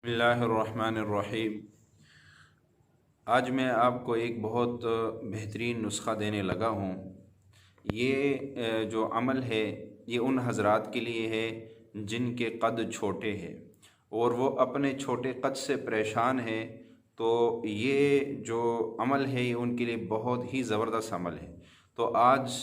बिस्मिल्लाहिर्रहमानिर्रहीम। आज मैं आपको एक बहुत बेहतरीन नुस्खा देने लगा हूँ। ये जो अमल है ये उन हज़रात के लिए है जिनके कद छोटे हैं और वो अपने छोटे कद से परेशान है। तो ये जो अमल है ये उनके लिए बहुत ही ज़बरदस्त अमल है। तो आज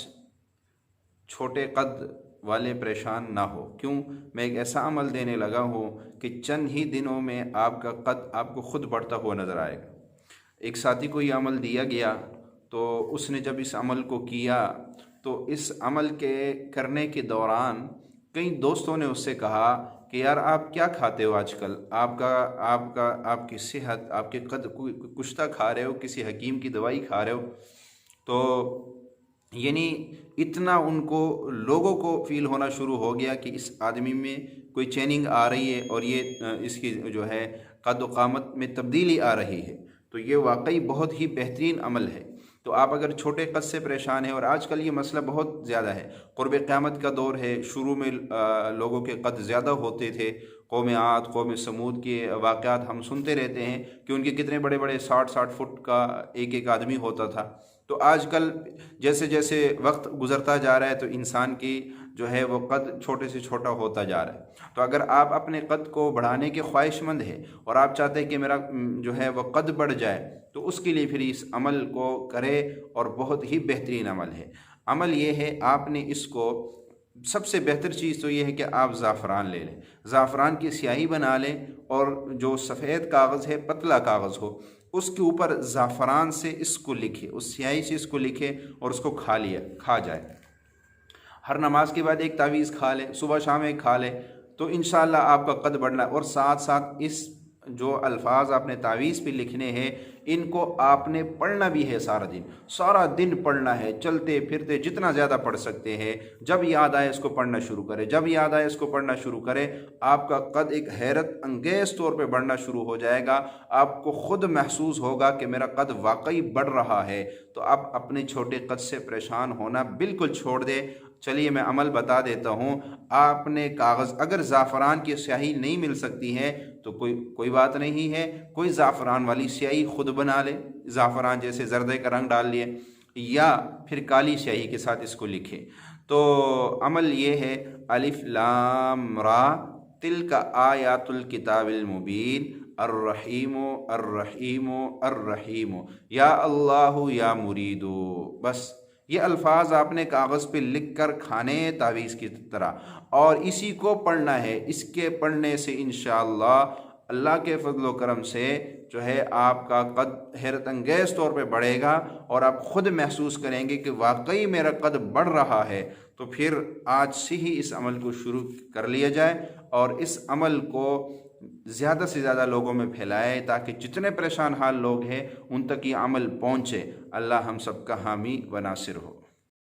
छोटे कद वाले परेशान ना हो, क्यों मैं एक ऐसा अमल देने लगा हूँ कि चंद ही दिनों में आपका कद आपको खुद बढ़ता हुआ नज़र आएगा। एक साथी को ये अमल दिया गया तो उसने जब इस अमल को किया तो इस अमल के करने के दौरान कई दोस्तों ने उससे कहा कि यार आप क्या खाते हो आजकल, आपका आपका आपकी सेहत, आपके कद कुश्ता खा रहे हो, किसी हकीम की दवाई खा रहे हो। तो यानी इतना उनको लोगों को फील होना शुरू हो गया कि इस आदमी में कोई चेंजिंग आ रही है और ये इसकी जो है कद व क़ामत में तब्दीली आ रही है। तो ये वाकई बहुत ही बेहतरीन अमल है। तो आप अगर छोटे कद से परेशान हैं, और आजकल ये मसला बहुत ज़्यादा है, क़ुर्ब क़यामत का दौर है, शुरू में लोगों के कद ज़्यादा होते थे। कौम आद, कौम समूद के वाक़यात हम सुनते रहते हैं कि उनके कितने बड़े बड़े 60-60 फुट का एक एक आदमी होता था। तो आजकल जैसे जैसे वक्त गुज़रता जा रहा है तो इंसान की जो है वो कद छोटे से छोटा होता जा रहा है। तो अगर आप अपने कद को बढ़ाने के ख्वाहिशमंद हैं और आप चाहते हैं कि मेरा जो है वो कद बढ़ जाए, तो उसके लिए फिर इस अमल को करें, और बहुत ही बेहतरीन अमल है। अमल ये है, आपने इसको सबसे बेहतर चीज़ तो ये है कि आप ज़ाफ़रान ले लें, ज़ाफ़रान की स्याही बना लें, और जो सफ़ेद कागज़ है, पतला कागज़ हो, उसके ऊपर ज़ाफ़रान से इसको लिखे, उस स्याही से इसको लिखे और उसको खा जाए। हर नमाज के बाद एक तावीज़ खा लें, सुबह शाम एक खा लें, तो इंशाअल्लाह आपका कद बढ़ना। और साथ साथ इस जो अल्फाज आपने तावीज़ पे लिखने हैं, इनको आपने पढ़ना भी है, सारा दिन पढ़ना है, चलते फिरते जितना ज़्यादा पढ़ सकते हैं। जब याद आए इसको पढ़ना शुरू करें, जब याद आए इसको पढ़ना शुरू करें, आपका कद एक हैरत अंगेज़ तौर पे बढ़ना शुरू हो जाएगा। आपको खुद महसूस होगा कि मेरा कद वाकई बढ़ रहा है। तो आप अपने छोटे कद से परेशान होना बिल्कुल छोड़ दें। चलिए मैं अमल बता देता हूँ। आपने कागज़, अगर ज़ाफ़रान की स्याही नहीं मिल सकती है तो कोई बात नहीं है, कोई ज़ाफ़रान वाली स्याही खुद बना ले, ज़ाफ़रान जैसे ज़र्दे का रंग डाल लिए, या फिर काली स्याही के साथ इसको लिखे। तो अमल ये है, अलिफ लाम रा तिल्का आयातुल किताबिल मुबीन अर्रहीमो अर्रहीमो अर्रहीमो या अल्लाहु या मुरीदो। बस ये अल्फाज आपने कागज़ पे लिख कर खाने तावीज़ की तरह, और इसी को पढ़ना है। इसके पढ़ने से इंशाअल्लाह अल्लाह के फजल व करम से जो है आपका कद हैरत अंगेज़ तौर पे बढ़ेगा, और आप ख़ुद महसूस करेंगे कि वाकई मेरा कद बढ़ रहा है। तो फिर आज से ही इस अमल को शुरू कर लिया जाए, और इस अमल को ज़्यादा से ज़्यादा लोगों में फैलाए, ताकि जितने परेशान हाल लोग हैं उन तक ये अमल पहुँचे। अल्लाह हम सबका हामी व नासिर हो।